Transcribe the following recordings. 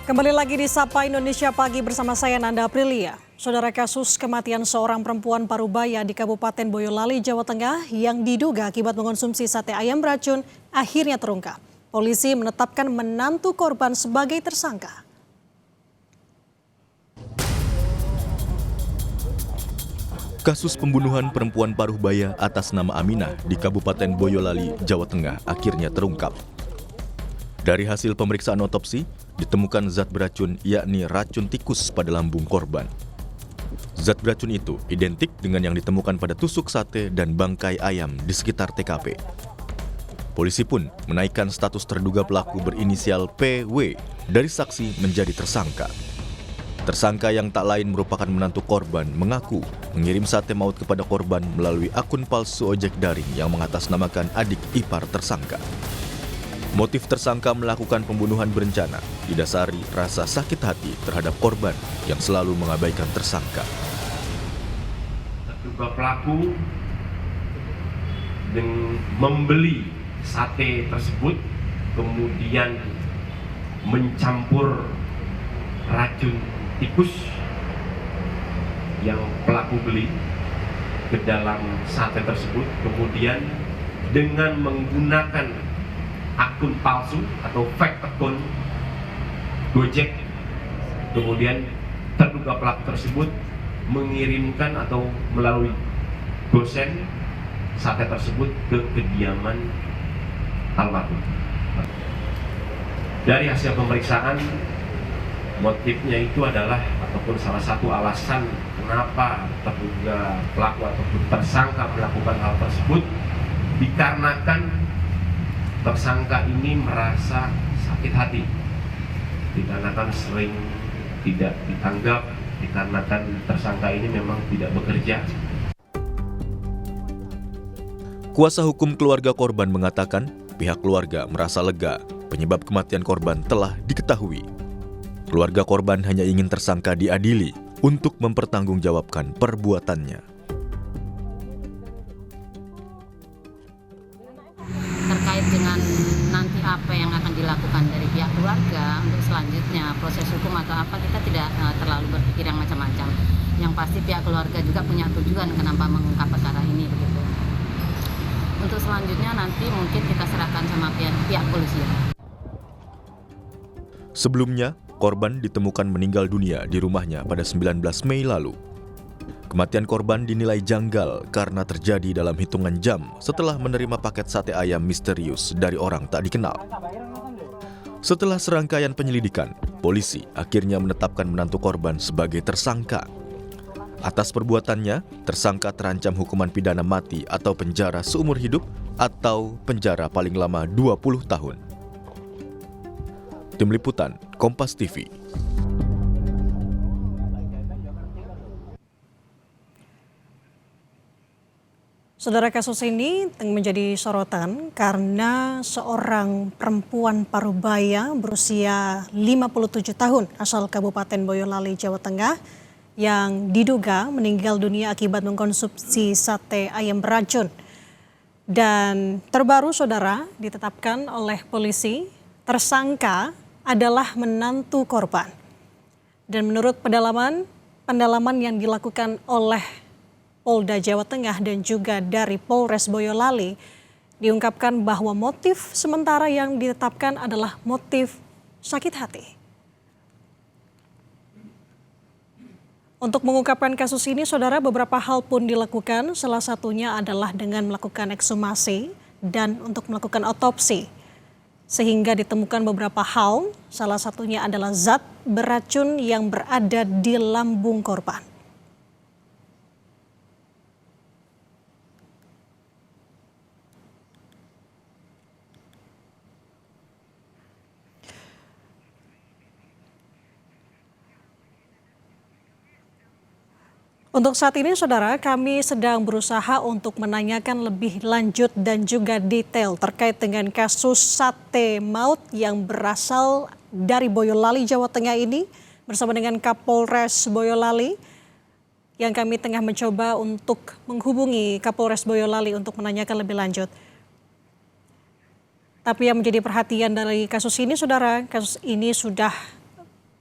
Kembali lagi di Sapa Indonesia Pagi bersama saya Nanda Aprilia. Saudara, kasus kematian seorang perempuan parubaya di Kabupaten Boyolali, Jawa Tengah yang diduga akibat mengonsumsi sate ayam beracun akhirnya terungkap. Polisi menetapkan menantu korban sebagai tersangka. Kasus pembunuhan perempuan parubaya atas nama Aminah di Kabupaten Boyolali, Jawa Tengah akhirnya terungkap. Dari hasil pemeriksaan otopsi, ditemukan zat beracun yakni racun tikus pada lambung korban. Zat beracun itu identik dengan yang ditemukan pada tusuk sate dan bangkai ayam di sekitar TKP. Polisi pun menaikkan status terduga pelaku berinisial PW dari saksi menjadi tersangka. Tersangka yang tak lain merupakan menantu korban mengaku mengirim sate maut kepada korban melalui akun palsu ojek daring yang mengatasnamakan adik ipar tersangka. Motif tersangka melakukan pembunuhan berencana didasari rasa sakit hati terhadap korban yang selalu mengabaikan tersangka. Terduga pelaku dengan membeli sate tersebut, kemudian mencampur racun tikus yang pelaku beli ke dalam sate tersebut, kemudian dengan menggunakan akun palsu atau fake akun Gojek, kemudian terduga pelaku tersebut mengirimkan atau melalui gosen sate tersebut ke kediaman almarhum. Dari hasil pemeriksaan, motifnya itu adalah ataupun salah satu alasan kenapa terduga pelaku ataupun tersangka melakukan hal tersebut dikarenakan tersangka ini merasa sakit hati dikarenakan sering tidak dianggap, dikarenakan tersangka ini memang tidak bekerja. Kuasa hukum keluarga korban mengatakan pihak keluarga merasa lega penyebab kematian korban telah diketahui. Keluarga korban hanya ingin tersangka diadili untuk mempertanggungjawabkan perbuatannya. Terkait dengan nanti apa yang akan dilakukan dari pihak keluarga untuk selanjutnya proses hukum atau apa, kita tidak terlalu berpikir yang macam-macam. Yang pasti pihak keluarga juga punya tujuan kenapa mengungkap perkara ini begitu. Untuk selanjutnya nanti mungkin kita serahkan sama pihak polisi. Sebelumnya, korban ditemukan meninggal dunia di rumahnya pada 19 Mei lalu. Kematian korban dinilai janggal karena terjadi dalam hitungan jam setelah menerima paket sate ayam misterius dari orang tak dikenal. Setelah serangkaian penyelidikan, polisi akhirnya menetapkan menantu korban sebagai tersangka. Atas perbuatannya, tersangka terancam hukuman pidana mati atau penjara seumur hidup atau penjara paling lama 20 tahun. Tim Liputan, Kompas TV. Saudara, kasus ini menjadi sorotan karena seorang perempuan parubaya berusia 57 tahun asal Kabupaten Boyolali, Jawa Tengah yang diduga meninggal dunia akibat mengkonsumsi sate ayam beracun. Dan terbaru, saudara, ditetapkan oleh polisi tersangka adalah menantu korban. Dan menurut pendalaman yang dilakukan oleh Polda Jawa Tengah dan juga dari Polres Boyolali, diungkapkan bahwa motif sementara yang ditetapkan adalah motif sakit hati. Untuk mengungkapkan kasus ini, saudara, beberapa hal pun dilakukan. Salah satunya adalah dengan melakukan ekshumasi dan untuk melakukan otopsi. Sehingga ditemukan beberapa hal, salah satunya adalah zat beracun yang berada di lambung korban. Untuk saat ini, saudara, kami sedang berusaha untuk menanyakan lebih lanjut dan juga detail terkait dengan kasus sate maut yang berasal dari Boyolali, Jawa Tengah ini bersama dengan Kapolres Boyolali, yang kami tengah mencoba untuk menghubungi Kapolres Boyolali untuk menanyakan lebih lanjut. Tapi yang menjadi perhatian dari kasus ini, saudara, kasus ini sudah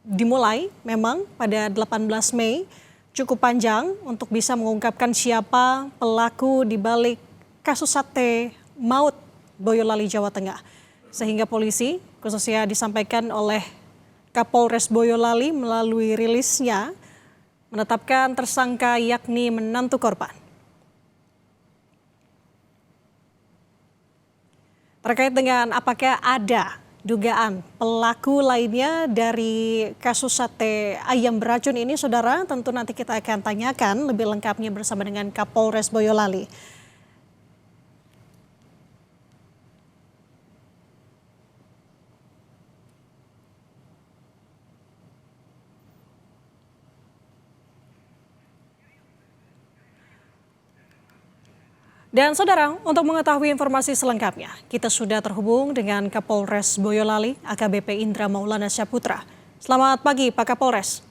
dimulai memang pada 18 Mei cukup panjang untuk bisa mengungkapkan siapa pelaku di balik kasus sate maut Boyolali, Jawa Tengah. Sehingga polisi, khususnya disampaikan oleh Kapolres Boyolali melalui rilisnya, menetapkan tersangka yakni menantu korban. Terkait dengan apakah ada dugaan pelaku lainnya dari kasus sate ayam beracun ini, saudara, tentu nanti kita akan tanyakan lebih lengkapnya bersama dengan Kapolres Boyolali. Dan saudara, untuk mengetahui informasi selengkapnya, kita sudah terhubung dengan Kapolres Boyolali, AKBP Indra Maulana Syaputra. Selamat pagi, Pak Kapolres.